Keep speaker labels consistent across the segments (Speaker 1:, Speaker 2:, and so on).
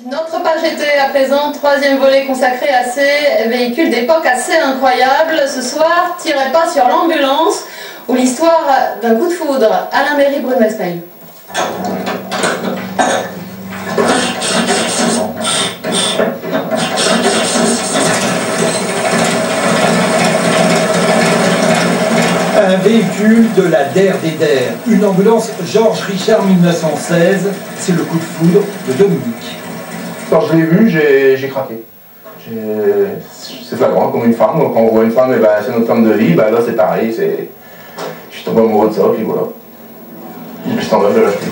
Speaker 1: Notre page était à présent, troisième volet consacré à ces véhicules d'époque assez incroyables. Ce soir, tirez pas sur l'ambulance ou l'histoire d'un coup de foudre. Alain Méry, Brune-Vespaille.
Speaker 2: Un véhicule de la DER des DER, une ambulance Georges Richard 1916, c'est le coup de foudre de Dominique.
Speaker 3: Quand je l'ai vu, j'ai craqué. C'est flagrant, comme une femme. Quand on voit une femme, ben, c'est notre femme de vie. Ben, là, c'est pareil. Je suis tombé amoureux de ça, puis voilà. Et puis, ce temps-là, je l'ai acheté.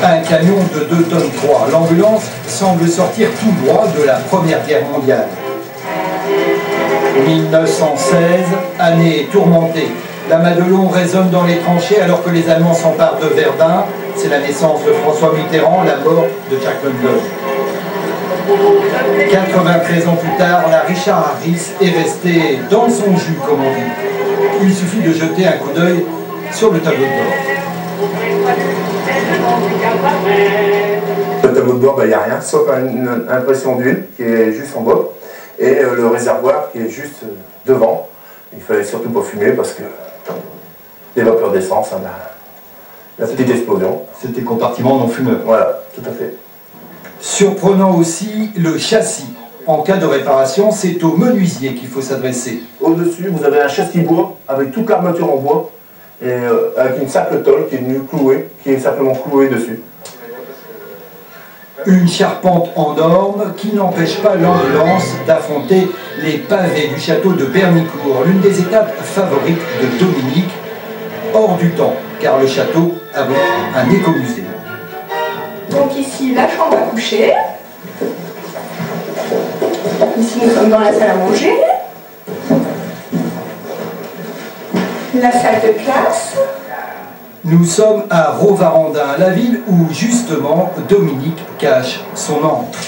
Speaker 2: Un camion de 2 tonnes 3. L'ambulance semble sortir tout droit de la Première Guerre mondiale. 1916, année tourmentée. La Madelon résonne dans les tranchées alors que les Allemands s'emparent de Verdun. C'est la naissance de François Mitterrand, la mort de Jack London. 93 ans plus tard, la Richard Harris est restée dans son jus, comme on dit. Il suffit de jeter un coup d'œil sur le tableau de bord.
Speaker 3: Le tableau de bord, il n'y a rien, sauf une impression d'huile qui est juste en bas et le réservoir qui est juste devant. Il ne fallait surtout pas fumer parce que les vapeurs d'essence, la petite explosion.
Speaker 2: C'était compartiment non fumeur.
Speaker 3: Voilà, tout à fait.
Speaker 2: Surprenant aussi le châssis. En cas de réparation, c'est au menuisier qu'il faut s'adresser.
Speaker 3: Au-dessus, vous avez un châssis bois avec toute l'armature en bois et avec une simple tôle qui est venue clouée, qui est simplement clouée dessus.
Speaker 2: Une charpente en orme qui n'empêche pas l'ambulance d'affronter les pavés du château de Bernicourt, l'une des étapes favorites de Dominique, hors du temps, car le château abrite un écomusée.
Speaker 4: Donc ici, la chambre à coucher. Ici, nous sommes dans la salle à manger. La salle de classe.
Speaker 2: Nous sommes à Rovarandin, la ville où justement Dominique cache son antre.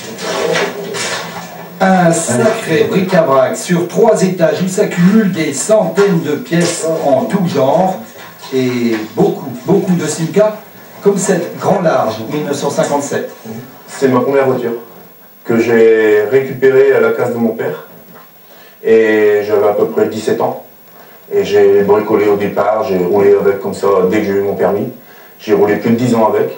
Speaker 2: Un sacré bric-à-brac sur 3 étages où s'accumulent des centaines de pièces en tout genre et beaucoup de Simca comme cette Grand Large 1957.
Speaker 3: C'est ma première voiture que j'ai récupérée à la case de mon père et j'avais à peu près 17 ans. Et j'ai bricolé au départ, j'ai roulé avec comme ça dès que j'ai eu mon permis. J'ai roulé plus de 10 ans avec.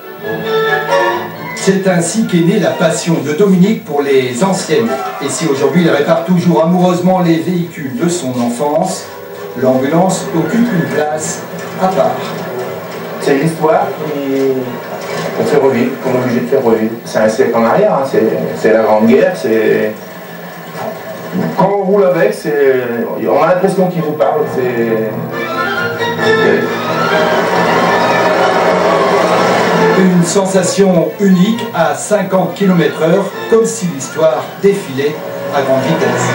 Speaker 2: C'est ainsi qu'est née la passion de Dominique pour les anciennes. Et si aujourd'hui il répare toujours amoureusement les véhicules de son enfance, l'ambulance occupe une place à part.
Speaker 3: C'est l'histoire qu'on fait revivre, qu'on est obligé de faire revivre. C'est un siècle en arrière, hein. C'est la Grande Guerre, c'est... Quand on roule avec, on a l'impression qu'il vous parle.
Speaker 2: Une sensation unique à 50 km/h, comme si l'histoire défilait à grande vitesse.